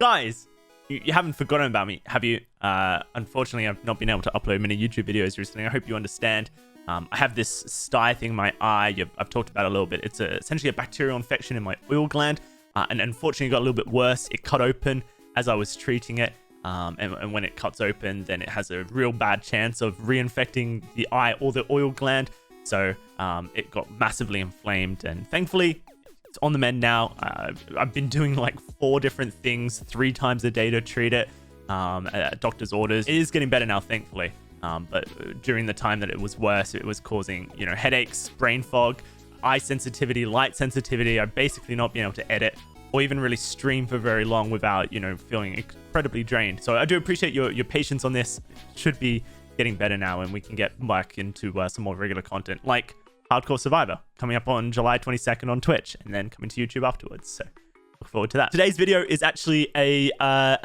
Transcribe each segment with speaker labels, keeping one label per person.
Speaker 1: Guys, you haven't forgotten about me, have you? Unfortunately, I've not been able to upload many YouTube videos recently. I hope you understand. I have this sty thing in my eye. I've talked about it a little bit. It's essentially a bacterial infection in my oil gland. And unfortunately, it got a little bit worse. It cut open as I was treating it. And when it cuts open, then it has a real bad chance of reinfecting the eye or the oil gland. So it got massively inflamed. And thankfully, it's on the mend now. I've been doing like 4 different things 3 times a day to treat it at doctor's orders. It is getting better now, thankfully. But during the time that it was worse, it was causing, headaches, brain fog, eye sensitivity, light sensitivity. I've basically not been able to edit or even really stream for very long without, feeling incredibly drained. So I do appreciate your patience on this. It should be getting better now, and we can get back into some more regular content, like Hardcore Survivor, coming up on July 22nd on Twitch, and then coming to YouTube afterwards. So look forward to that. Today's video is actually a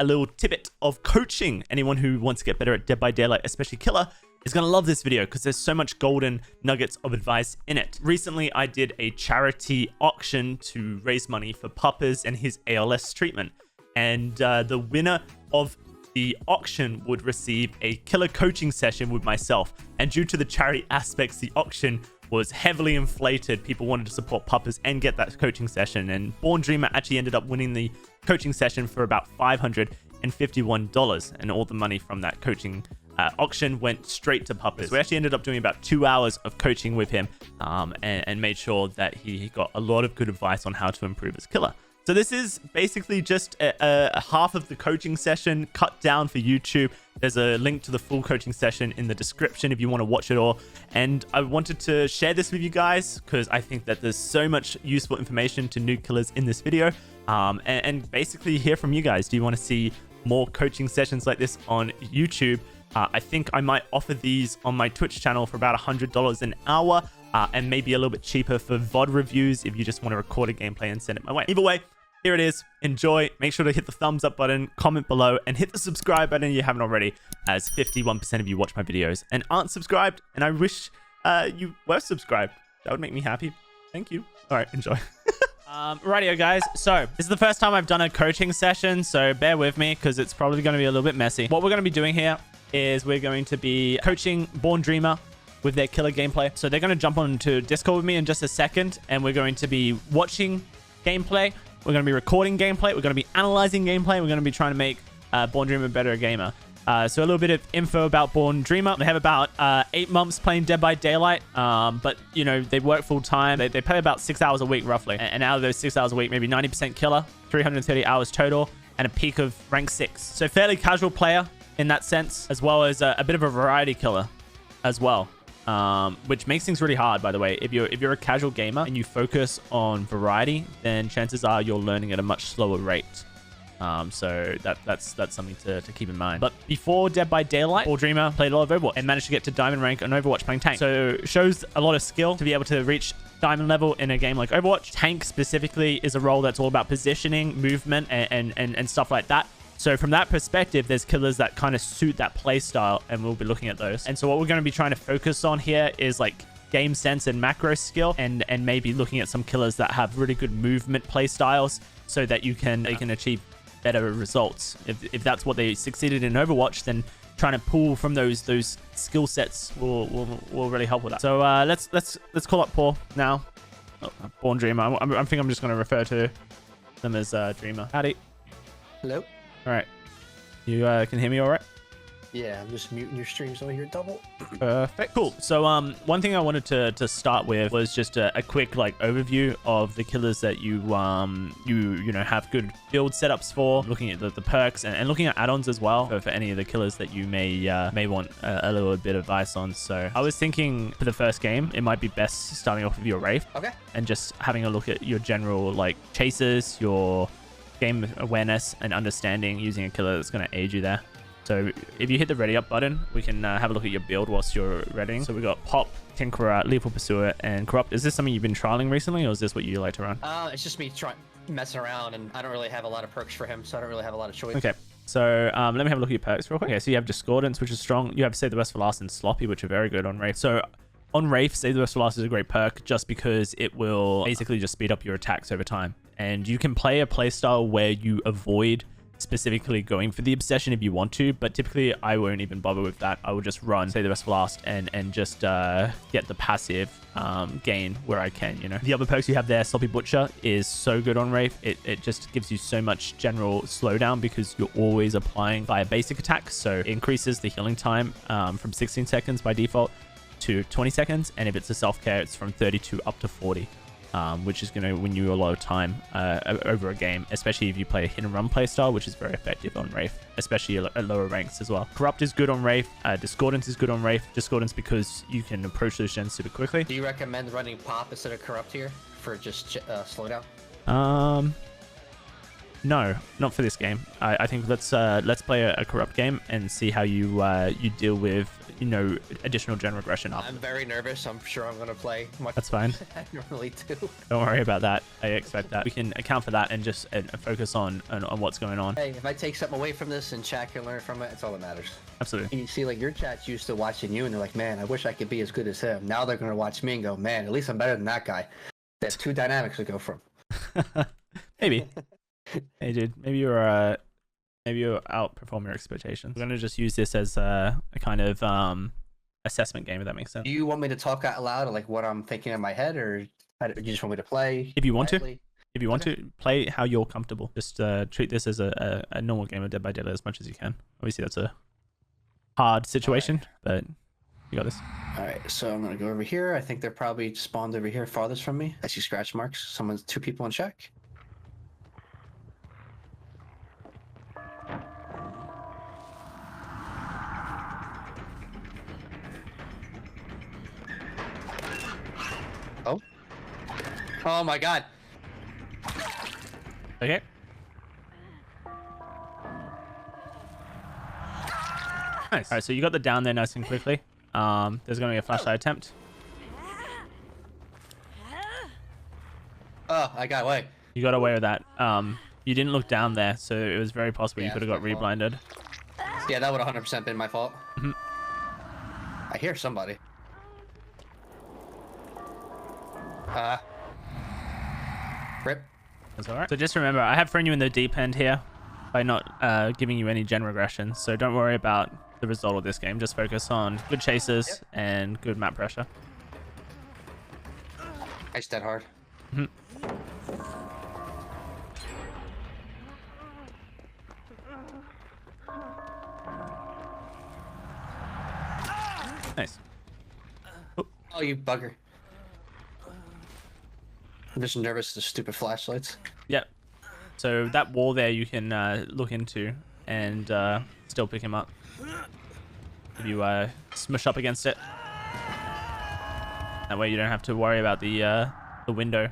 Speaker 1: little tidbit of coaching. Anyone who wants to get better at Dead by Daylight, especially Killer, is going to love this video because there's so much golden nuggets of advice in it. Recently, I did a charity auction to raise money for Puppers and his ALS treatment. And the winner of the auction would receive a Killer coaching session with myself. And due to the charity aspects, the auction was heavily inflated. People wanted to support Puppers and get that coaching session. And Born Dreamer actually ended up winning the coaching session for about $551. And all the money from that coaching auction went straight to Puppers. We actually ended up doing about 2 hours of coaching with him and made sure that he got a lot of good advice on how to improve his Killer. So this is basically just a half of the coaching session cut down for YouTube. There's a link to the full coaching session in the description if you want to watch it all. And I wanted to share this with you guys because I think that there's so much useful information to new killers in this video. And basically hear from you guys. Do you want to see more coaching sessions like this on YouTube? I think I might offer these on my Twitch channel for about $100 an hour. And maybe a little bit cheaper for VOD reviews if you just want to record a gameplay and send it my way. Either way, here it is. Enjoy. Make sure to hit the thumbs up button, comment below, and hit the subscribe button if you haven't already, as 51% of you watch my videos and aren't subscribed. And I wish you were subscribed. That would make me happy. Thank you. All right, enjoy. Rightio, guys. So this is the first time I've done a coaching session, so bear with me because it's probably going to be a little bit messy. What we're going to be doing here is we're going to be coaching Born Dreamer with their Killer gameplay. So they're going to jump onto Discord with me in just a second, and we're going to be watching gameplay. We're going to be recording gameplay. We're going to be analyzing gameplay. We're going to be trying to make Born Dreamer better a gamer. So a little bit of info about Born Dreamer. They have about 8 months playing Dead by Daylight. But, they work full time. They play about 6 hours a week, roughly. And out of those 6 hours a week, maybe 90% Killer, 330 hours total, and a peak of rank 6. So fairly casual player in that sense, as well as a bit of a variety killer as well. Which makes things really hard, by the way. If you're a casual gamer and you focus on variety, then chances are you're learning at a much slower rate. So that's something to keep in mind. But before Dead by Daylight, Born Dreamer played a lot of Overwatch and managed to get to Diamond rank on Overwatch playing tank. So shows a lot of skill to be able to reach Diamond level in a game like Overwatch. Tank specifically is a role that's all about positioning, movement, and stuff like that. So from that perspective, there's killers that kind of suit that play style, and we'll be looking at those. And so what we're going to be trying to focus on here is like game sense and macro skill, and maybe looking at some killers that have really good movement play styles so that they can achieve better results. If that's what they succeeded in Overwatch, then trying to pull from those skill sets will really help with that. So let's call up Paul now. Oh, Born Dreamer. I think I'm just going to refer to them as Dreamer. Howdy.
Speaker 2: Hello.
Speaker 1: All right. You can hear me all right?
Speaker 2: Yeah, I'm just muting your stream so I hear double.
Speaker 1: Perfect. Cool. So one thing I wanted to start with was just a quick overview of the killers that you have good build setups for, looking at the perks and looking at add-ons as well for any of the killers that you may want a little bit of advice on. So I was thinking for the first game, it might be best starting off with your Wraith.
Speaker 2: Okay. And
Speaker 1: just having a look at your general chasers, your game awareness and understanding using a killer that's going to aid you there. So if you hit the ready up button, we can have a look at your build whilst you're readying. So we got Pop, Tinkerer, Lethal Pursuer, and Corrupt. Is this something you've been trialing recently, or is this what you like to run?
Speaker 2: It's just me messing around, and I don't really have a lot of perks for him, so I don't really have a lot of choice.
Speaker 1: Okay. So let me have a look at your perks real quick. Okay, so you have Discordance, which is strong. You have Save the Best for Last and Sloppy, which are very good on Wraith. So on Wraith, Save the Best for Last is a great perk just because it will basically just speed up your attacks over time. And you can play a playstyle where you avoid specifically going for the obsession if you want to, but typically I won't even bother with that. I will just run, say the rest for last, and just get the passive gain where I can, you know. The other perks you have there, Sloppy Butcher, is so good on Wraith. It just gives you so much general slowdown because you're always applying via basic attacks, so it increases the healing time from 16 seconds by default to 20 seconds, and if it's a self-care, it's from 32 up to 40. Which is going to win you a lot of time over a game, especially if you play a hit and run playstyle, which is very effective on Wraith, especially at lower ranks as well. Corrupt is good on Wraith. Discordance is good on Wraith. Discordance because you can approach those gens super quickly.
Speaker 2: Do you recommend running Pop instead of Corrupt here for just slowdown?
Speaker 1: No, not for this game. I think let's play a Corrupt game and see how you deal with, you know, additional gen regression up.
Speaker 2: I'm very nervous. I'm sure I'm gonna play much.
Speaker 1: That's fine.
Speaker 2: I normally do.
Speaker 1: Don't worry about that. I expect that. We can account for that and just focus on what's going on.
Speaker 2: Hey, if I take something away from this and chat can learn from it, it's all that matters.
Speaker 1: Absolutely.
Speaker 2: And you see, like, your chat's used to watching you, and they're like, man, I wish I could be as good as him. Now they're gonna watch me and go, man, at least I'm better than that guy. That's two dynamics to go from.
Speaker 1: Maybe. Hey, dude. Maybe you're outperforming your expectations. We're gonna just use this as a kind of assessment game, if that makes sense.
Speaker 2: Do you want me to talk out loud, or like what I'm thinking in my head, or do you just want me to play?
Speaker 1: If you want
Speaker 2: quietly?
Speaker 1: to. If you want to, play how you're comfortable. Just treat this as a normal game of Dead by Daylight as much as you can. Obviously, that's a hard situation, but you got this.
Speaker 2: All right, so I'm gonna go over here. I think they're probably spawned over here, farthest from me. I see scratch marks. Two people in check. Oh. Oh my god.
Speaker 1: Okay. Nice. All right, so you got the down there nice and quickly. There's going to be a flashlight attempt.
Speaker 2: Oh, I got away.
Speaker 1: You got away with that. You didn't look down there, so it was very possible you could have got reblinded.
Speaker 2: Yeah, that would 100% been my fault.
Speaker 1: Mm-hmm.
Speaker 2: I hear somebody. Rip.
Speaker 1: That's all right. So just remember, I have thrown you in the deep end here by not giving you any gen regression. So don't worry about the result of this game. Just focus on good chases and good map pressure.
Speaker 2: Nice dead hard.
Speaker 1: Mm-hmm. Nice.
Speaker 2: Oh, you bugger. I'm just nervous of the stupid flashlights.
Speaker 1: Yep. So that wall there you can look into and still pick him up. If you smush up against it. That way you don't have to worry about the window.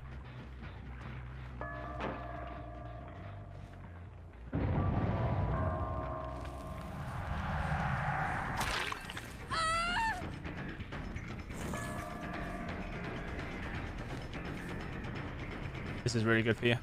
Speaker 1: This is really good for you.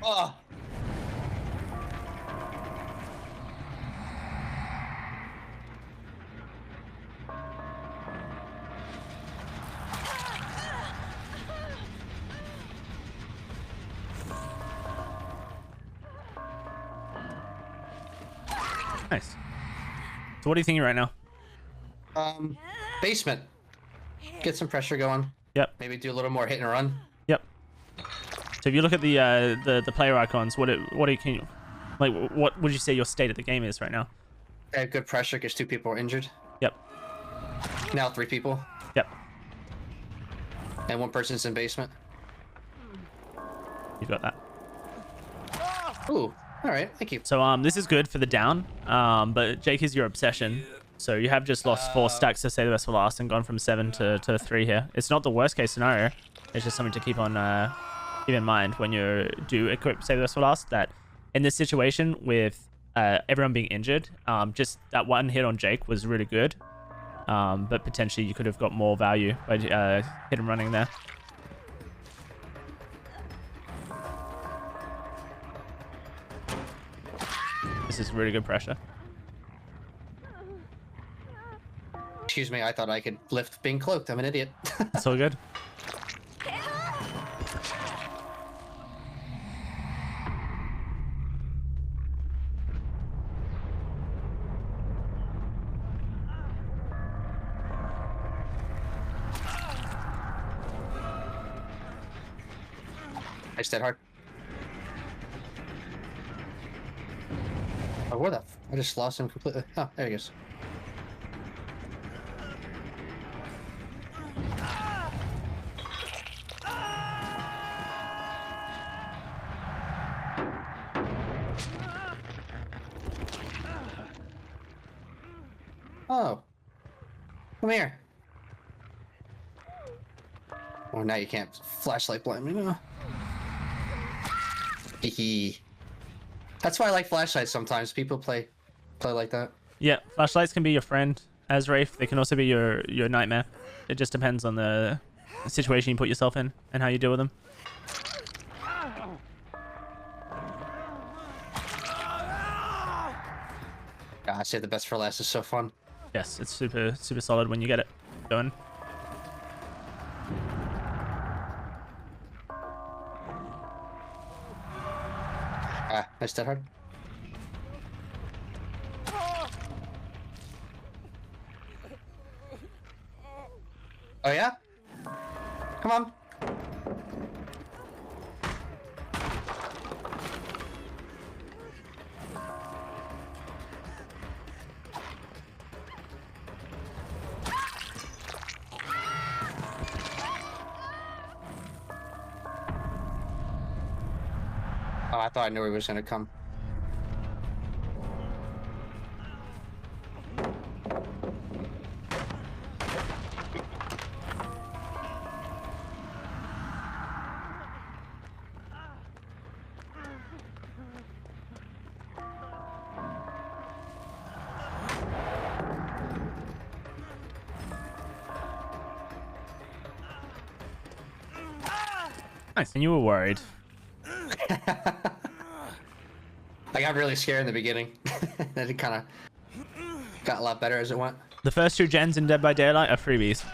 Speaker 2: Oh.
Speaker 1: Nice. So what are you thinking right now?
Speaker 2: Basement. Get some pressure going.
Speaker 1: Yep.
Speaker 2: Maybe do a little more hit and run.
Speaker 1: Yep. So if you look at the player icons, what would you say your state of the game is right now?
Speaker 2: I have good pressure because 2 people are injured.
Speaker 1: Yep.
Speaker 2: Now 3 people.
Speaker 1: Yep.
Speaker 2: And 1 person's in basement.
Speaker 1: You got that.
Speaker 2: Ooh. All right. Thank you.
Speaker 1: So this is good for the down. But Jake is your obsession. So you have just lost 4 stacks to say the rest for last and gone from 7 to 3 here. It's not the worst case scenario. It's just something to keep in mind when you do equip say the rest for last, that in this situation with everyone being injured, just that one hit on Jake was really good. But potentially you could have got more value by hit and running there. This is really good pressure.
Speaker 2: Excuse me, I thought I could lift being cloaked. I'm an idiot.
Speaker 1: It's all good.
Speaker 2: I just dead hard. Oh, where the I just lost him completely. Oh, there he is. Oh. Come here. Oh, now you can't flashlight blind me now. Hee. That's why I like flashlights sometimes. People play like that.
Speaker 1: Yeah, flashlights can be your friend as Wraith. They can also be your nightmare. It just depends on the situation you put yourself in and how you deal with them.
Speaker 2: God, save the best for last is so fun.
Speaker 1: Yes, it's super solid when you get it going.
Speaker 2: Ah, nice dead hard. Oh yeah? Come on. Oh, I thought I knew he was gonna come.
Speaker 1: Nice, and you were worried.
Speaker 2: I got really scared in the beginning. Then it kind of got a lot better as it went.
Speaker 1: The first 2 gens in Dead by Daylight are freebies.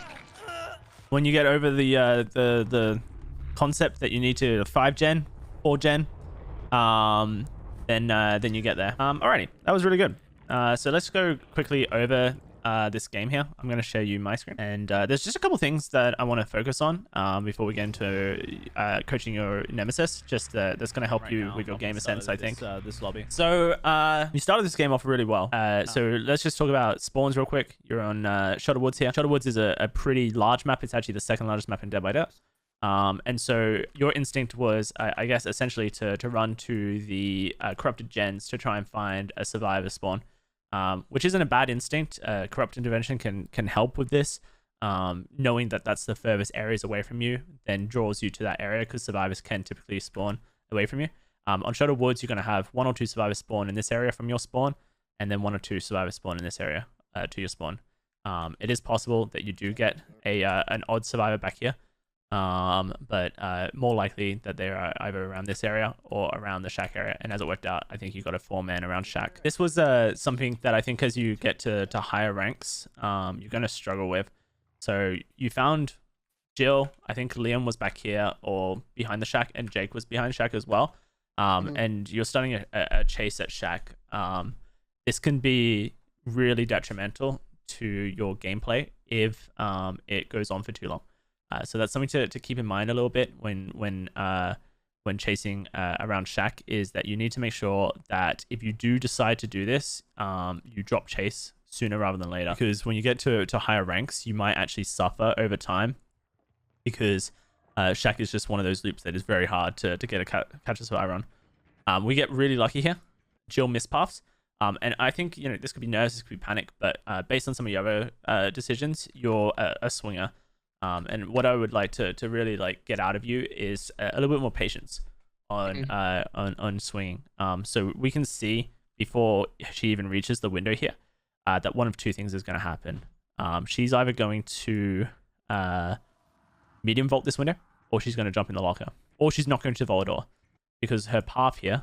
Speaker 1: When you get over the concept that you need to 5 gen, 4 gen, then you get there. Alrighty, that was really good. So let's go quickly over this game here. I'm going to show you my screen, and there's just a couple things that I want to focus on before we get into coaching your nemesis. Just that's going to help you with your gamer sense, I think. This lobby. So you started this game off really well. So let's just talk about spawns real quick. You're on Shutter Woods here. Shutter Woods is a pretty large map. It's actually the 2nd largest map in Dead by Daylight. And so your instinct was, I guess, essentially to run to the corrupted gens to try and find a survivor spawn. Which isn't a bad instinct. Corrupt intervention can help with this. Knowing that that's the furthest areas away from you then draws you to that area, because survivors can typically spawn away from you. On Shutter Woods, you're going to have 1 or 2 survivors spawn in this area from your spawn, and then 1 or 2 survivors spawn in this area to your spawn. It is possible that you do get an odd survivor back here, but more likely that they are either around this area or around the shack area. And as it worked out, I think you got a 4-man around shack. This was something that I think as you get to higher ranks, you're going to struggle with. So you found Jill, I think Liam was back here or behind the shack, and Jake was behind shack as well. And you're starting a chase at shack. This can be really detrimental to your gameplay if it goes on for too long. So that's something to keep in mind a little bit when chasing around shack, is that you need to make sure that if you do decide to do this, you drop chase sooner rather than later, because when you get to higher ranks, you might actually suffer over time, because shack is just one of those loops that is very hard to get a catch a survivor on. We get really lucky here. Jill missed paths. And I think, this could be nerves, this could be panic, but based on some of your other decisions, you're a swinger. And what I would like to really get out of you is a little bit more patience on swinging. So we can see before she even reaches the window here that one of 2 things is going to happen. She's either going to medium vault this window, or she's going to jump in the locker, or she's not going to vault at all, because her path here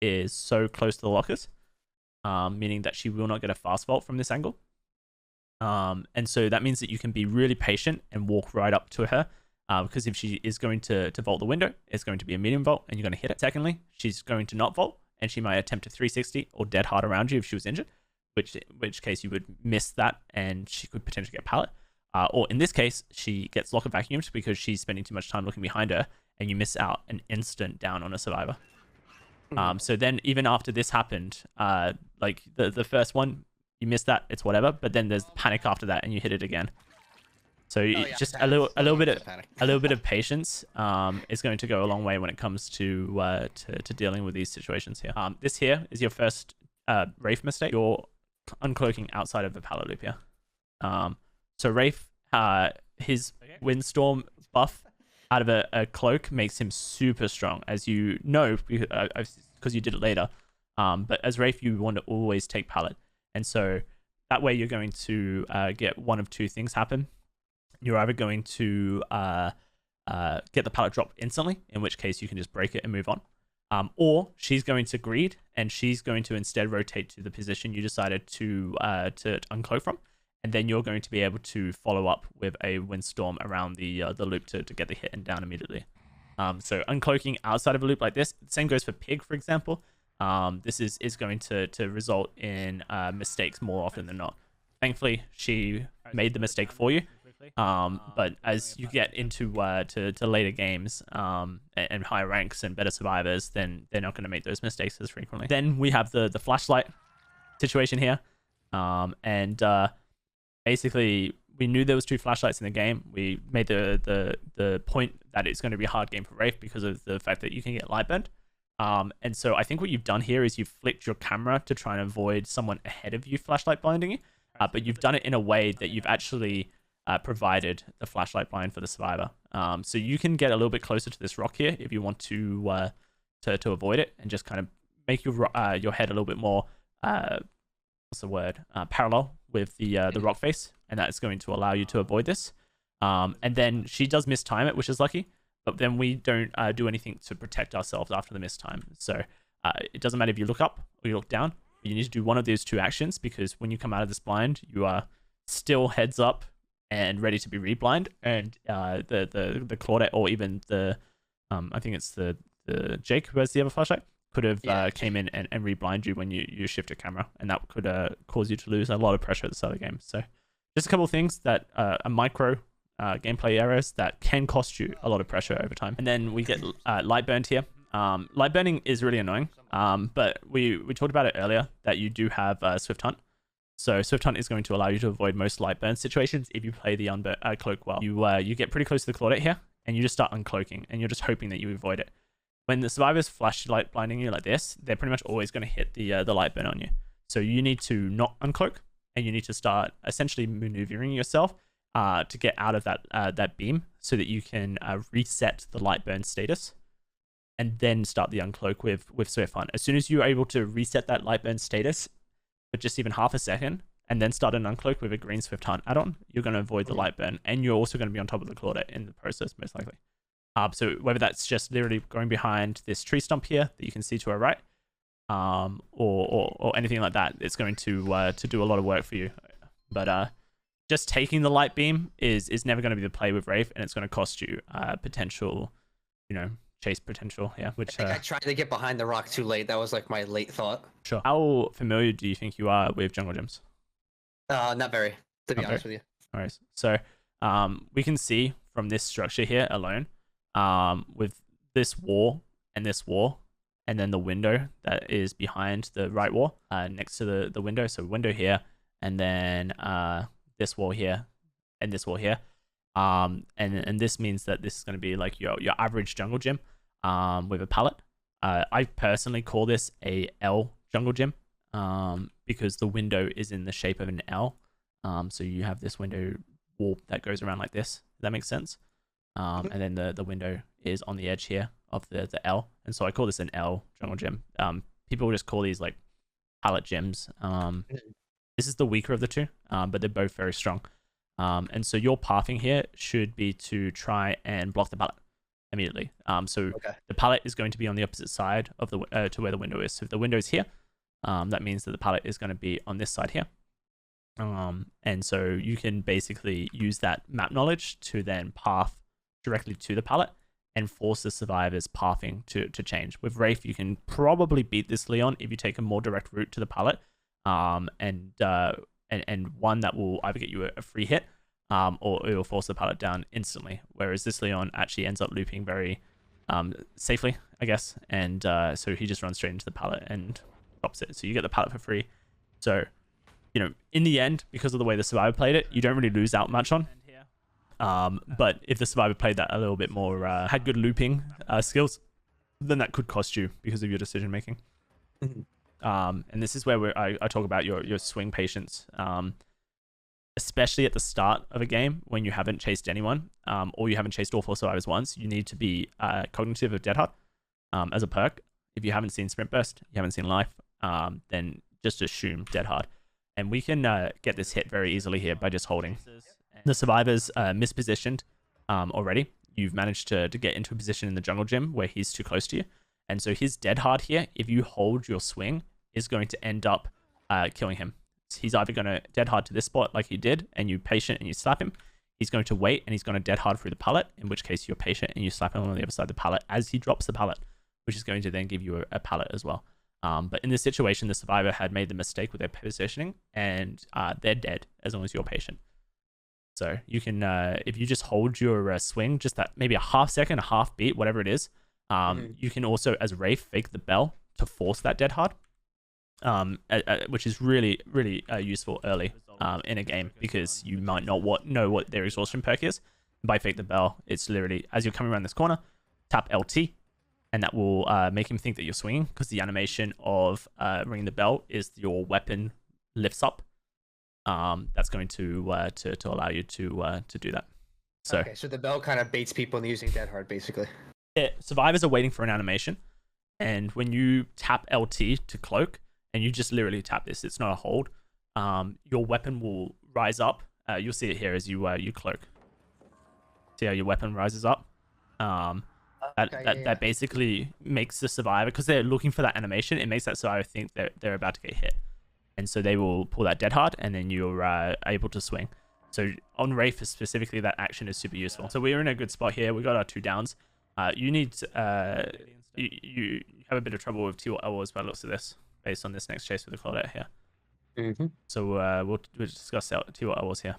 Speaker 1: is so close to the lockers meaning that she will not get a fast vault from this angle. And so that means that you can be really patient and walk right up to her, because if she is going to vault the window, it's going to be a medium vault and you're going to hit it. Secondly, she's going to not vault and she might attempt a 360 or dead hard around you if she was injured, which case you would miss that and she could potentially get pallet. Or in this case, she gets locker vacuumed because she's spending too much time looking behind her and you miss out an instant down on a survivor. So then even after this happened, like the first one, you missed that, it's whatever, but then there's panic after that and you hit it again. So just a little bit of patience is going to go a long way when it comes to dealing with these situations here. This here is your first Wraith mistake. You're uncloaking outside of the pallet loop here. So Wraith, his windstorm buff out of a cloak makes him super strong, as you know, because you did it later. But as Wraith, you want to always take pallet. And so that way you're going to get one of two things happen. You're either going to get the pallet drop instantly, in which case you can just break it and move on. Or she's going to greed and she's going to instead rotate to the position you decided to uncloak from. And then you're going to be able to follow up with a windstorm around the loop to get the hit and down immediately. So uncloaking outside of a loop like this, the same goes for Pig, for example. This is going to result in mistakes more often than not. Thankfully, she made the mistake for you. But as you get into to later games and higher ranks and better survivors, then they're not going to make those mistakes as frequently. Then we have the flashlight situation here. Basically, we knew there was 2 flashlights in the game. We made the point that it's going to be a hard game for Wraith because of the fact that you can get light burned. And so I think what you've done here is you've flicked your camera to try and avoid someone ahead of you flashlight blinding you. But you've done it in a way that you've actually provided the flashlight blind for the survivor. So you can get a little bit closer to this rock here if you want to avoid it and just kind of make your head a little bit more parallel with the rock face, and that's going to allow you to avoid this. And then she does mistime it, which is lucky, but then we don't do anything to protect ourselves after the mistime. So it doesn't matter if you look up or you look down. You need to do one of those 2 actions, because when you come out of this blind, you are still heads up and ready to be reblind, and the Claudette or even the I think it's the Jake who has the other flashlight could have came in and reblind you when you shift your camera, and that could cause you to lose a lot of pressure at the start of the game. So just a couple of things that are micro gameplay errors that can cost you a lot of pressure over time. And then we get light burned here. Light burning is really annoying, but we talked about it earlier that you do have Swift Hunt. So Swift Hunt is going to allow you to avoid most light burn situations if you play the cloak well. You get pretty close to the Claudette here, and you just start uncloaking, and you're just hoping that you avoid it. When the survivors flashlight blinding you like this, they're pretty much always going to hit the light burn on you. So you need to not uncloak, and you need to start essentially maneuvering yourself to get out of that beam so that you can reset the light burn status, and then start the uncloak with Swift Hunt. As soon as you're able to reset that light burn status for just even half a second, and then start an uncloak with a green Swift Hunt add-on, you're going to avoid the light burn, and you're also going to be on top of the Claudette in the process, most likely. So whether that's just literally going behind this tree stump here that you can see to our right, or anything like that, it's going to do a lot of work for you. But just taking the light beam is never going to be the play with Wraith, and it's going to cost you potential, chase potential. Yeah, which
Speaker 2: I tried to get behind the rock too late. That was like my late thought.
Speaker 1: Sure. How familiar do you think you are with jungle gyms?
Speaker 2: Not very, to be honest with you.
Speaker 1: All right. So we can see from this structure here alone, with this wall, and then the window that is behind the right wall, next to the window. So window here, and then this wall here, and this wall here. And this means that this is going to be like your average jungle gym with a pallet. I personally call this a L jungle gym because the window is in the shape of an L. So you have this window wall that goes around like this. Does that make sense? And then the window is on the edge here of the L. And so I call this an L jungle gym. People just call these like pallet gyms. This is the weaker of the two, but they're both very strong. And so your pathing here should be to try and block the pallet immediately. The pallet is going to be on the opposite side of the to where the window is. So if the window is here, That means that the pallet is going to be on this side here. And so you can basically use that map knowledge to then path directly to the pallet and force the survivor's pathing to change. With Wraith, you can probably beat this Leon if you take a more direct route to the pallet, and one that will either get you a free hit, or it will force the pallet down instantly. Whereas this Leon actually ends up looping very safely, I guess, and so he just runs straight into the pallet and drops it. So you get the pallet for free. So, you know, in the end, because of the way the survivor played it, you don't really lose out much on. But if the survivor played that a little bit more, had good looping skills, then that could cost you because of your decision making. And this is where I talk about your swing patience, especially at the start of a game when you haven't chased anyone, or you haven't chased all 4 survivors once. You need to be cognitive of Dead Hard as a perk. If you haven't seen Sprint Burst, you haven't seen Life, then just assume Dead Hard. And we can get this hit very easily here by just holding. The survivor's mispositioned already. You've managed to get into a position in the jungle gym where he's too close to you. And so his Dead Hard here, if you hold your swing, is going to end up killing him. He's either going to Dead Hard to this spot like he did, and you patient and you slap him. He's going to wait and he's going to Dead Hard through the pallet, in which case you're patient and you slap him on the other side of the pallet as he drops the pallet, which is going to then give you a pallet as well. But in this situation, the survivor had made the mistake with their positioning, and they're dead as long as you're patient. So you can, if you just hold your swing, just that maybe a half second, a half beat, whatever it is, you can also, as Wraith, fake the bell to force that Dead Hard, which is really, really useful early in a game, because you might not know what their exhaustion perk is. By fake the bell, it's literally, as you're coming around this corner, tap LT, and that will make him think that you're swinging, because the animation of ringing the bell is your weapon lifts up. That's going to allow you to do that. So
Speaker 2: okay, so the bell kind of baits people into using Dead Hard, basically.
Speaker 1: Yeah, survivors are waiting for an animation, and when you tap LT to cloak, and you just literally tap this, it's not a hold, your weapon will rise up. You'll see it here as you cloak. See how your weapon rises up? That basically makes the survivor, because they're looking for that animation, it makes that survivor think that they're about to get hit. And so they will pull that Dead Hard, and then you're able to swing. So on Wraith specifically, that action is super useful. So we're in a good spot here. We got our 2 downs. You need you have a bit of trouble with T-Wall Elbows by the looks of this, based on this next chase with the Claudette here. So we'll discuss T-Wall Elbows here.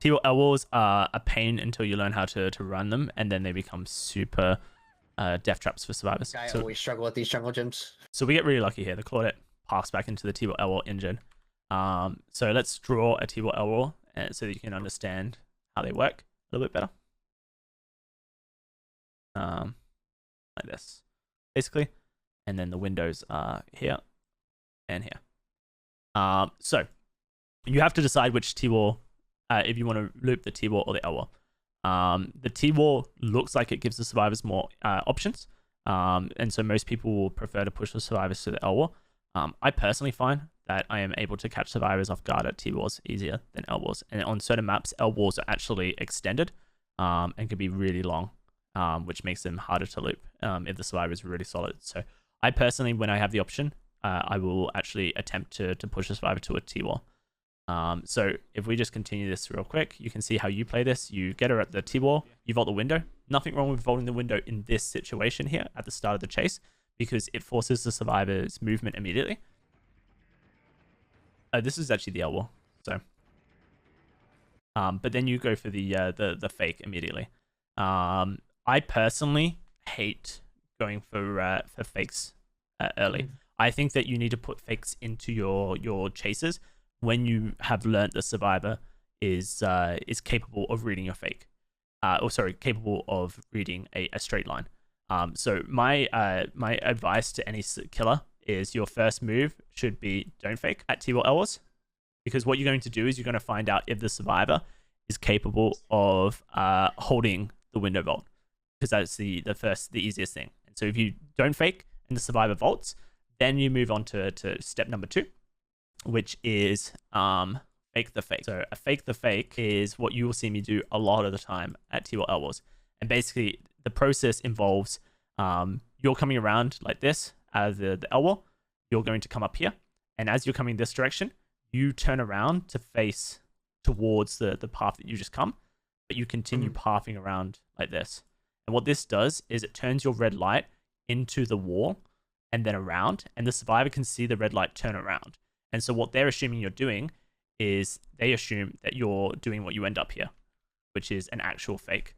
Speaker 1: T-Wall Elbows are a pain until you learn how to run them, and then they become super death traps for survivors.
Speaker 2: I always struggle with these jungle gyms.
Speaker 1: So we get really lucky here. The Claudette passed back into the T-Wall Elbow engine. So let's draw a T-Wall Elbow so that you can understand how they work a little bit better. Like this, basically. And then the windows are here and here. So you have to decide which T-Wall, if you want to loop the T-Wall or the L-Wall. The T-Wall looks like it gives the survivors more options. And so most people will prefer to push the survivors to the L-Wall. I personally find that I am able to catch survivors off guard at T-Walls easier than L-Walls. And on certain maps, L-Walls are actually extended and can be really long, which makes them harder to loop if the survivor is really solid. So I personally, when I have the option, I will actually attempt to push the survivor to a T-Wall. So if we just continue this real quick, you can see how you play this. You get her at the T-Wall, you vault the window. Nothing wrong with vaulting the window in this situation here at the start of the chase, because it forces the survivor's movement immediately. This is actually the L-Wall. So, but then you go for the fake immediately. I personally hate going for fakes early. I think that you need to put fakes into your chases when you have learnt the survivor is capable of reading your fake. Capable of reading a straight line. So my advice to any killer is your first move should be don't fake at T-Wall Elbows, because what you're going to do is you're going to find out if the survivor is capable of holding the window vault, because that's the easiest thing. And so if you don't fake and the survivor vaults, then you move on to step number 2, which is fake the fake. So a fake the fake is what you will see me do a lot of the time at T-Wall Elbows. And basically the process involves you're coming around like this out of the L wall, you're going to come up here. And as you're coming this direction, you turn around to face towards the path that you just come, but you continue pathing around like this. And what this does is it turns your red light into the wall and then around, and the survivor can see the red light turn around. And so what they're assuming you're doing is they assume that you're doing what you end up here, which is an actual fake,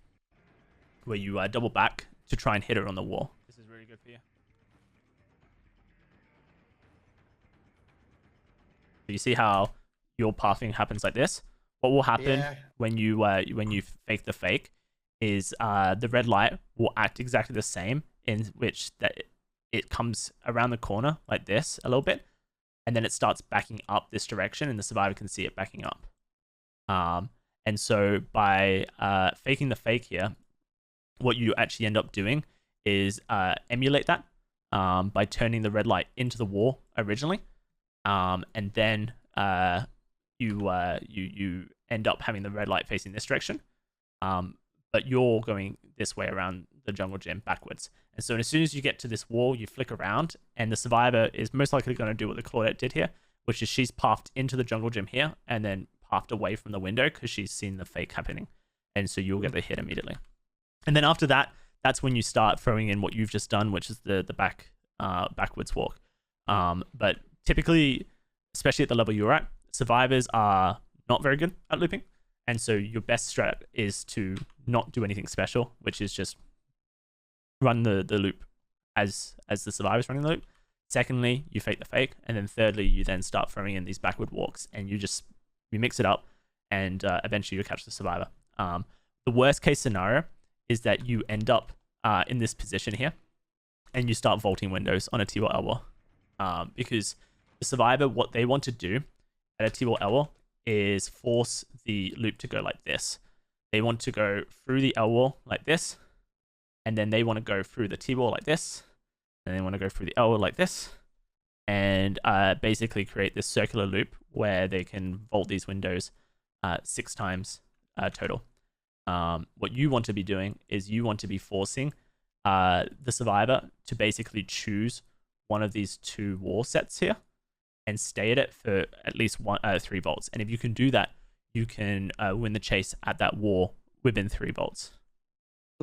Speaker 1: where you double back to try and hit her on the wall. This is really good for you. So you see how your pathing happens like this? What will happen when you fake the fake is the red light will act exactly the same, in which that it comes around the corner like this a little bit, and then it starts backing up this direction, and the survivor can see it backing up. And so by faking the fake here, what you actually end up doing is emulate that by turning the red light into the wall originally, and then you end up having the red light facing this direction, but you're going this way around the jungle gym backwards. And so as soon as you get to this wall, you flick around, and the survivor is most likely going to do what the Claudette did here, which is she's pathed into the jungle gym here and then pathed away from the window because she's seen the fake happening. And so you'll get the hit immediately. And then after that, that's when you start throwing in what you've just done, which is the backwards walk. But typically, especially at the level you're at, survivors are not very good at looping. And so your best strat is to not do anything special, which is just run the loop as the survivor's running the loop. Secondly, you fake the fake. And then thirdly, you then start throwing in these backward walks, and you mix it up, and eventually you catch the survivor. The worst case scenario is that you end up in this position here, and you start vaulting windows on a T-wall L-wall. Because the survivor, what they want to do at a T-wall L-wall is force the loop to go like this. They want to go through the L-wall like this, and then they want to go through the T-wall like this, and they want to go through the L-wall like this, and basically create this circular loop where they can vault these windows 6 times total. What you want to be doing is you want to be forcing the survivor to basically choose one of these 2 wall sets here and stay at it for at least 3 volts. And if you can do that, you can win the chase at that wall within 3 volts.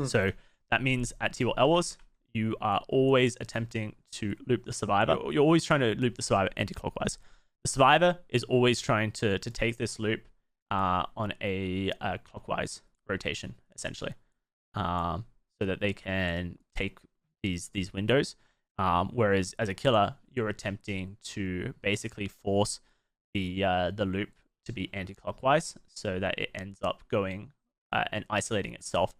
Speaker 1: So that means at T-wall L-walls, you are always attempting to loop the survivor. You're always trying to loop the survivor anti-clockwise. The survivor is always trying to take this loop on a clockwise rotation, essentially, so that they can take these windows. Whereas as a killer, you're attempting to basically force the loop to be anti-clockwise, so that it ends up going and isolating itself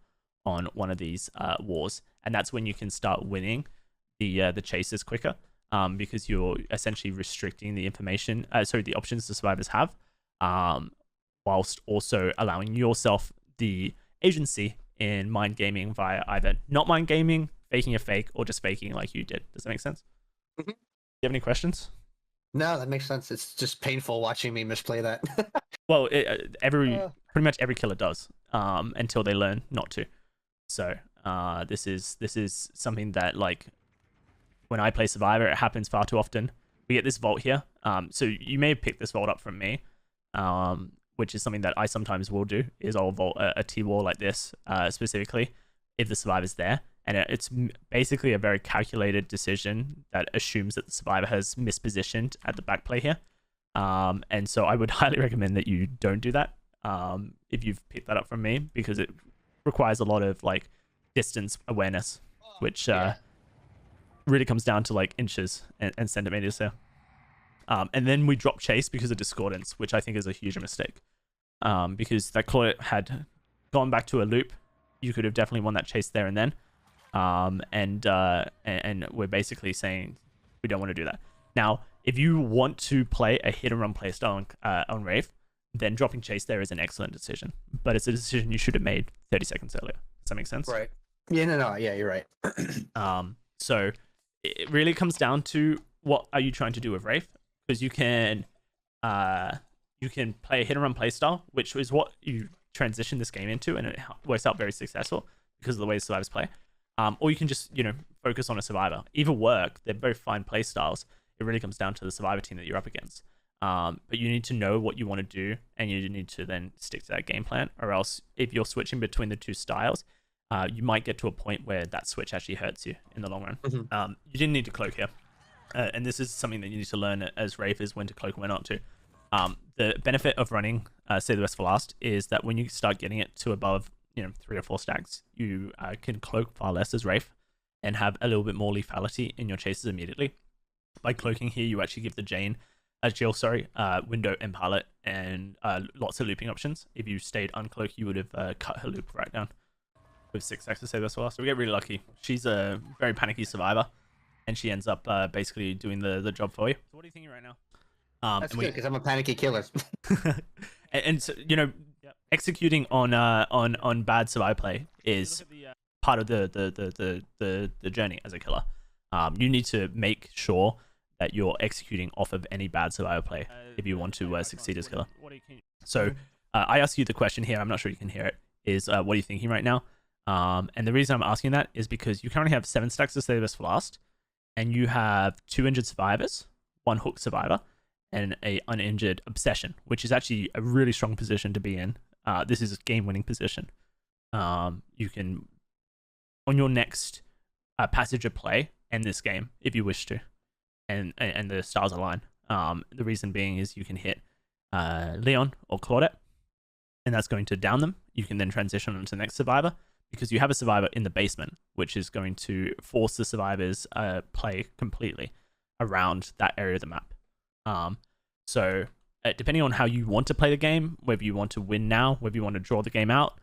Speaker 1: on one of these walls, and that's when you can start winning the chases quicker, because you're essentially restricting the information, the options the survivors have, whilst also allowing yourself the agency in mind gaming via either not mind gaming, faking a fake, or just faking like you did. Does that make sense? Do you have any questions?
Speaker 2: No, that makes sense. It's just painful watching me misplay that.
Speaker 1: Well, pretty much every killer does, until they learn not to. So this is something that, like, when I play Survivor, it happens far too often. We get this vault here. So you may have picked this vault up from me, which is something that I sometimes will do, is I'll vault a T-wall like this, specifically if the survivor's there. And it's basically a very calculated decision that assumes that the survivor has mispositioned at the back play here. And so I would highly recommend that you don't do that if you've picked that up from me, because it requires a lot of like distance awareness, which really comes down to like inches and centimeters here. And then we drop chase because of discordance, which I think is a huge mistake, because that Claudette had gone back to a loop. You could have definitely won that chase there and then. And we're basically saying we don't want to do that. Now, if you want to play a hit and run playstyle on Wraith, then dropping chase there is an excellent decision. But it's a decision you should have made 30 seconds earlier. Does that make sense?
Speaker 2: Right. Yeah, no, yeah, you're right.
Speaker 1: So it really comes down to what are you trying to do with Wraith? Because you can play a hit and run playstyle, which is what you transition this game into, and it works out very successful because of the way the survivors play. Or you can just, you know, focus on a survivor. Either work. They're both fine play styles. It really comes down to the survivor team that you're up against. But you need to know what you want to do, and you need to then stick to that game plan, or else if you're switching between the two styles, you might get to a point where that switch actually hurts you in the long run. You didn't need to cloak here. And this is something that you need to learn as Wraith, is when to cloak and when not to. The benefit of running Save the Best for Last is that when you start getting it to above, you know, 3 or 4 stacks, you can cloak far less as Wraith and have a little bit more lethality in your chases immediately. By cloaking here, you actually give the Jill, window and pallet, and lots of looping options. If you stayed uncloaked, you would have cut her loop right down with 6 stacks to Save the Best for Last. So we get really lucky. She's a very panicky survivor, and she ends up basically doing the job for you. So what are you thinking right now?
Speaker 2: That's good, because I'm a panicky killer.
Speaker 1: and so, you know, executing on bad survival play is part of the journey as a killer. You need to make sure that you're executing off of any bad survival play if you want to succeed as killer. So I ask you the question here. I'm not sure you can hear it. Is what are you thinking right now? And the reason I'm asking that is because you currently have 7 stacks to Save the Best for Last, and you have 2 injured survivors, 1 hook survivor, and a uninjured obsession, which is actually a really strong position to be in. This is a game-winning position. You can, on your next passage of play, end this game if you wish to, and the stars align. The reason being is you can hit Leon or Claudette, and that's going to down them. You can then transition onto the next survivor, because you have a survivor in the basement, which is going to force the survivors play completely around that area of the map. So depending on how you want to play the game, whether you want to win now, whether you want to draw the game out,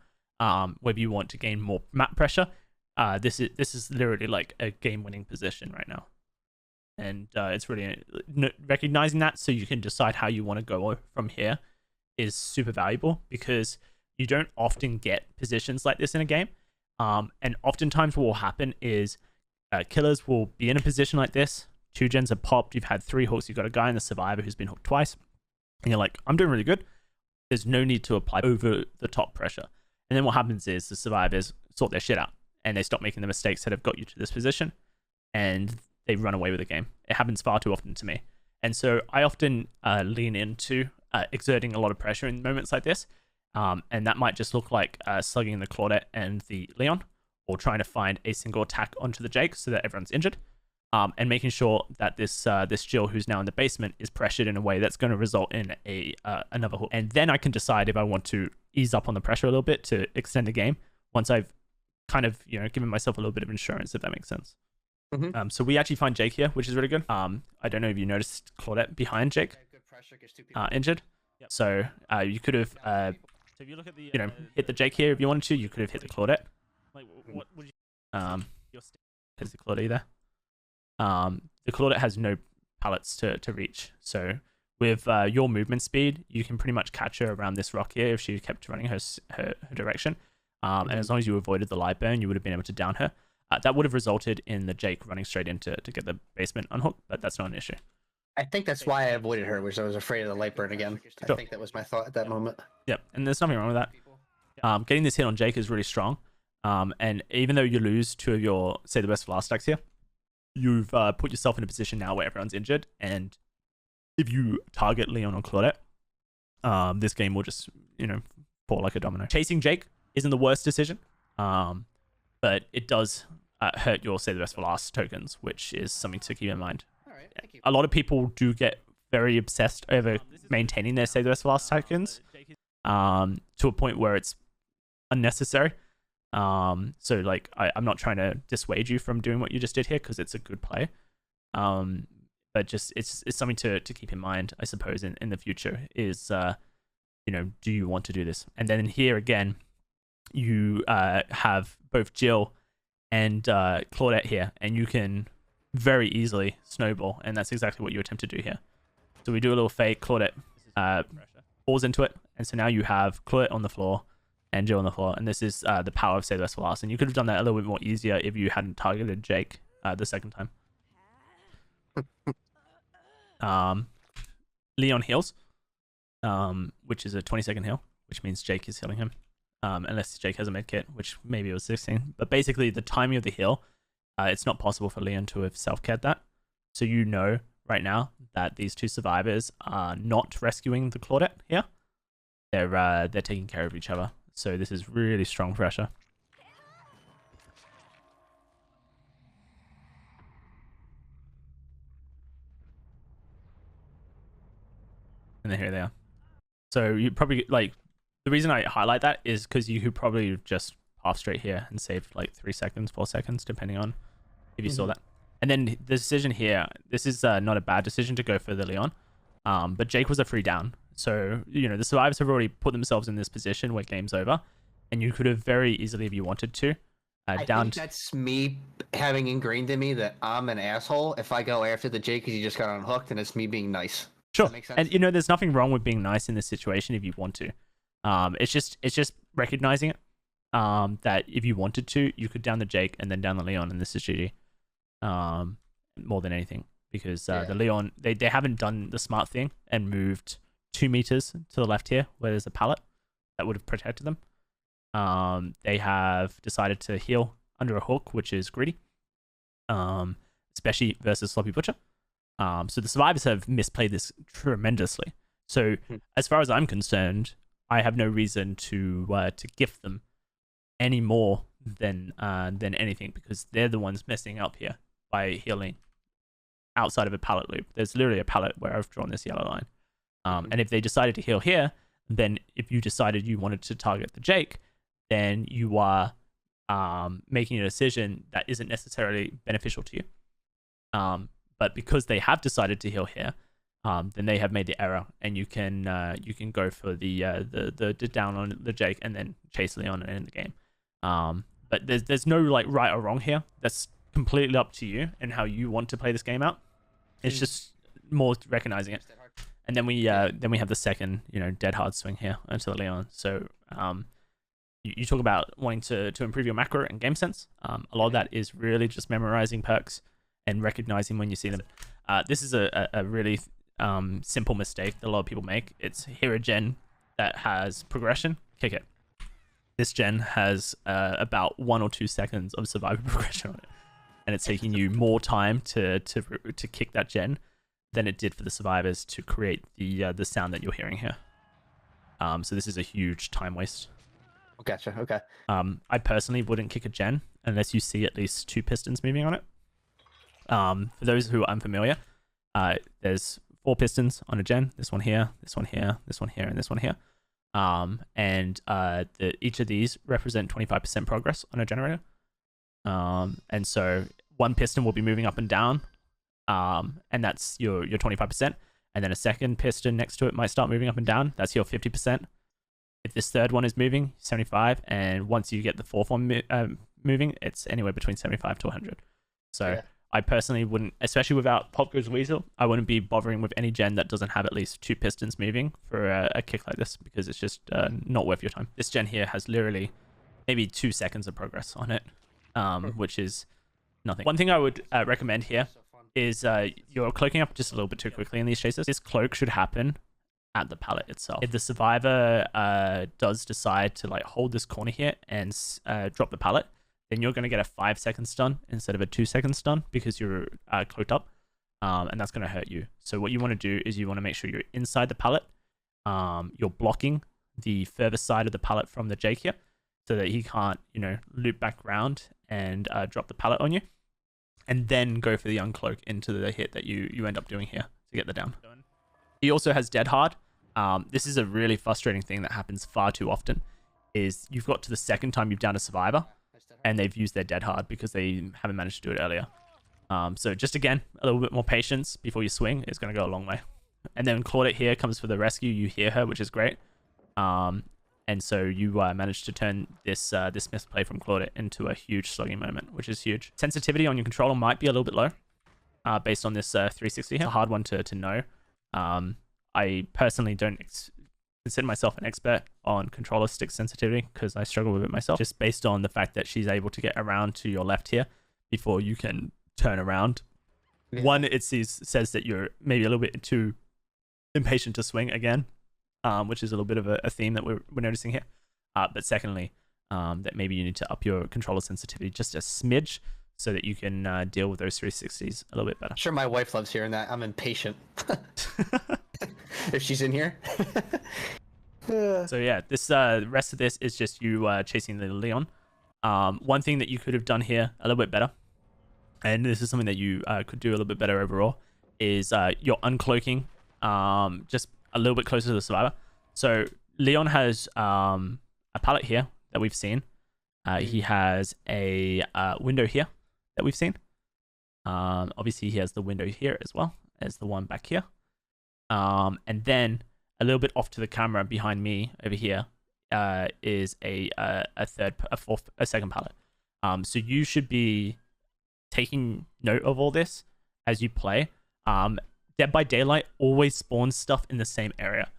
Speaker 1: whether you want to gain more map pressure, this is literally like a game-winning position right now. And it's really recognizing that, so you can decide how you want to go from here, is super valuable, because you don't often get positions like this in a game. And oftentimes what will happen is killers will be in a position like this. 2 gens are popped. You've had 3 hooks. You've got a guy in the survivor who's been hooked twice. And you're like, I'm doing really good. There's no need to apply over the top pressure. And then what happens is the survivors sort their shit out, and they stop making the mistakes that have got you to this position, and they run away with the game. It happens far too often to me. And so I often lean into exerting a lot of pressure in moments like this. And that might just look like slugging the Claudette and the Leon, or trying to find a single attack onto the Jake so that everyone's injured. And making sure that this Jill, who's now in the basement, is pressured in a way that's going to result in another hook. And then I can decide if I want to ease up on the pressure a little bit to extend the game, once I've kind of, you know, given myself a little bit of insurance, if that makes sense. So we actually find Jake here, which is really good. I don't know if you noticed Claudette behind Jake, injured. So you could have, so if you look at the, you know, hit the Jake here if you wanted to. You could have hit the Claudette. Like, what would you? There's the Claudette there. The Claudette has no pallets to reach. So with your movement speed, you can pretty much catch her around this rock here if she kept running her direction. And as long as you avoided the light burn, you would have been able to down her. That would have resulted in the Jake running straight in to get the basement unhooked, but that's not an issue.
Speaker 2: I think that's why I avoided her, was I was afraid of the light burn again.
Speaker 1: Sure.
Speaker 2: I think that was my thought at that moment.
Speaker 1: Yep, and there's nothing wrong with that. Getting this hit on Jake is really strong. And even though you lose 2 of your Save the Best for Last stacks here, you've put yourself in a position now where everyone's injured, and if you target Leon or Claudette, this game will just, you know, fall like a domino. Chasing Jake isn't the worst decision, but it does hurt your Save the Best for Last tokens, which is something to keep in mind.
Speaker 2: All right, thank you.
Speaker 1: A lot of people do get very obsessed over maintaining their Save the Best for Last tokens, to a point where it's unnecessary. So like I'm not trying to dissuade you from doing what you just did here, because it's a good play, but just it's something to keep in mind, I suppose, in the future, is you know, do you want to do this? And then here again, you have both Jill and Claudette here, and you can very easily snowball, and that's exactly what you attempt to do here. So we do a little fake. Claudette falls into it, and so now you have Claudette on the floor and Jill on the floor, and this is the power of Save the Best for Last. And you could have done that a little bit more easier if you hadn't targeted Jake the second time. Leon heals, which is a 20-second heal, which means Jake is healing him. unless Jake has a med kit, which maybe it was 16. But basically, the timing of the heal, it's not possible for Leon to have self-cared that. So you know right now that these two survivors are not rescuing the Claudette here. They're taking care of each other. So this is really strong pressure. And then here they are. So you probably, like, the reason I highlight that is because you could probably just path straight here and save like 3 seconds, 4 seconds, depending on if you saw that. And then the decision here, this is not a bad decision to go for the Leon. But Jake was a free down. So, you know, the survivors have already put themselves in this position where game's over. And you could have very easily, if you wanted to,
Speaker 2: I think that's me having ingrained in me that I'm an asshole if I go after the Jake because he just got unhooked, and it's me being nice.
Speaker 1: Sure. And, you know, there's nothing wrong with being nice in this situation if you want to. It's just recognizing it. That if you wanted to, you could down the Jake and then down the Leon, and this is GG. More than anything, because the Leon, they haven't done the smart thing and moved 2 meters to the left here where there's a pallet that would have protected them. They have decided to heal under a hook, which is greedy, especially versus Sloppy Butcher. So the survivors have misplayed this tremendously. So as far as I'm concerned, I have no reason to gift them any more than anything, because they're the ones messing up here by healing outside of a pallet loop. There's literally a pallet where I've drawn this yellow line. And if they decided to heal here, then if you decided you wanted to target the Jake, then you are making a decision that isn't necessarily beneficial to you. But because they have decided to heal here, then they have made the error, and you can go for the down on the Jake and then chase Leon and end the game. But there's no like right or wrong here. That's completely up to you and how you want to play this game out. It's just more recognizing it. And then we have the second, you know, dead hard swing here into the Leon. So you talk about wanting to improve your macro and game sense. A lot of that is really just memorizing perks and recognizing when you see them. This is a really simple mistake that a lot of people make. It's here a gen that has progression, kick it. This gen has about 1 or 2 seconds of survivor progression on it, and it's taking you more time to kick that gen than it did for the survivors to create the sound that you're hearing here. So this is a huge time waste.
Speaker 2: Gotcha. Okay.
Speaker 1: I personally wouldn't kick a gen unless you see at least 2 pistons moving on it. For those who are unfamiliar, there's 4 pistons on a gen. This one here, this one here, this one here, and this one here. And each of these represent 25% progress on a generator. And so 1 piston will be moving up and down, and that's your 25%. And then a second piston next to it might start moving up and down. That's your 50%. If this third one is moving, 75. And once you get the fourth one moving, it's anywhere between 75 to 100. So yeah. I personally wouldn't, especially without Pop Goes Weasel, I wouldn't be bothering with any gen that doesn't have at least 2 pistons moving for a kick like this, because it's just not worth your time. This gen here has literally maybe 2 seconds of progress on it, which is nothing. One thing I would recommend here is you're cloaking up just a little bit too quickly in these chases. This cloak should happen at the pallet itself. If the survivor does decide to like hold this corner here and drop the pallet, then you're going to get a 5-second stun instead of a 2-second stun because you're cloaked up, and that's going to hurt you. So what you want to do is you want to make sure you're inside the pallet. You're blocking the further side of the pallet from the Jake here, so that he can't, you know, loop back around and drop the pallet on you, and then go for the uncloak into the hit that you end up doing here to get the down. He also has dead hard. This is a really frustrating thing that happens far too often, is you've got to the second time you've downed a survivor and they've used their dead hard because they haven't managed to do it earlier. So just again, a little bit more patience before you swing is going to go a long way. And then Claudette here comes for the rescue. You hear her, which is great. And so you managed to turn this misplay from Claudette into a huge slugging moment, which is huge. Sensitivity on your controller might be a little bit low based on this 360 here. A hard one to know. I personally don't consider myself an expert on controller stick sensitivity because I struggle with it myself, just based on the fact that she's able to get around to your left here before you can turn around. Yeah. One, it says that you're maybe a little bit too impatient to swing again, which is a little bit of a theme that we're noticing here. But secondly, that maybe you need to up your controller sensitivity just a smidge so that you can deal with those 360s a little bit better.
Speaker 2: I'm sure my wife loves hearing that. I'm impatient. If she's in here.
Speaker 1: So yeah, this rest of this is just you chasing the Leon. One thing that you could have done here a little bit better, and this is something that you could do a little bit better overall, is your uncloaking just a little bit closer to the survivor. So Leon has a pallet here that we've seen. He has a window here that we've seen. Obviously, he has the window here as well as the one back here. And then a little bit off to the camera behind me over here is a second pallet. So you should be taking note of all this as you play. Dead by Daylight always spawns stuff in the same area.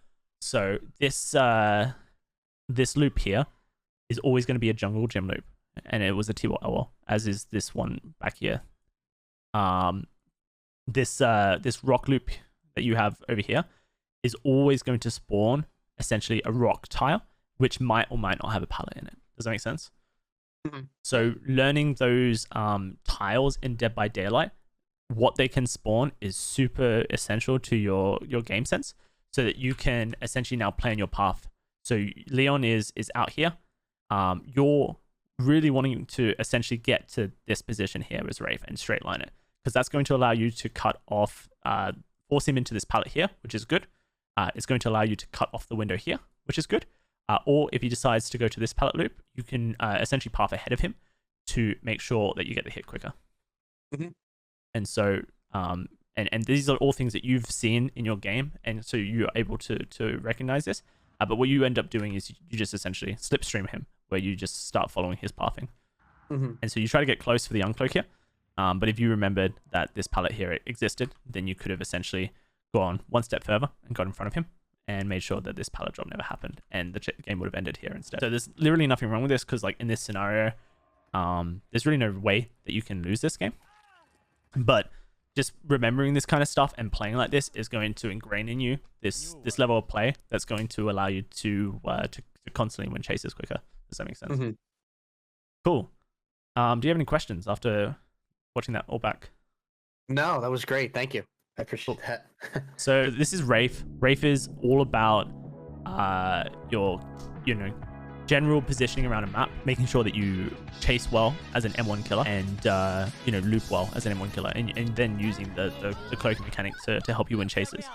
Speaker 1: So this loop here is always going to be a jungle gym loop, and it was a T-Wall, as is this one back here. This rock loop that you have over here is always going to spawn essentially a rock tile, which might or might not have a pallet in it. Does that make sense?
Speaker 2: Mm-hmm.
Speaker 1: So learning those tiles in Dead by Daylight, what they can spawn, is super essential to your game sense, so that you can essentially now plan your path. So Leon is out here. You're really wanting to essentially get to this position here as Wraith and straight line it, because that's going to allow you to cut off, force him into this pallet here, which is good. It's going to allow you to cut off the window here, which is good. Or if he decides to go to this pallet loop, you can essentially path ahead of him to make sure that you get the hit quicker.
Speaker 2: Mm-hmm.
Speaker 1: And so, and these are all things that you've seen in your game, and so you're able to recognize this. But what you end up doing is you just essentially slipstream him, where you just start following his pathing.
Speaker 2: Mm-hmm.
Speaker 1: And so you try to get close for the uncloak here. But if you remembered that this pallet here existed, then you could have essentially gone one step further and got in front of him and made sure that this pallet drop never happened, and the game would have ended here instead. So there's literally nothing wrong with this, because like in this scenario, there's really no way that you can lose this game. But just remembering this kind of stuff and playing like this is going to ingrain in you this level of play that's going to allow you to constantly win chases quicker. Does that make sense?
Speaker 2: Mm-hmm.
Speaker 1: Cool. Do you have any questions after watching that all back?
Speaker 2: No, that was great. Thank you. I appreciate that.
Speaker 1: So this is Wraith. Wraith is all about your, general positioning around a map, making sure that you chase well as an M1 killer, and loop well as an M1 killer, and then using the cloaking mechanics to help you win chases.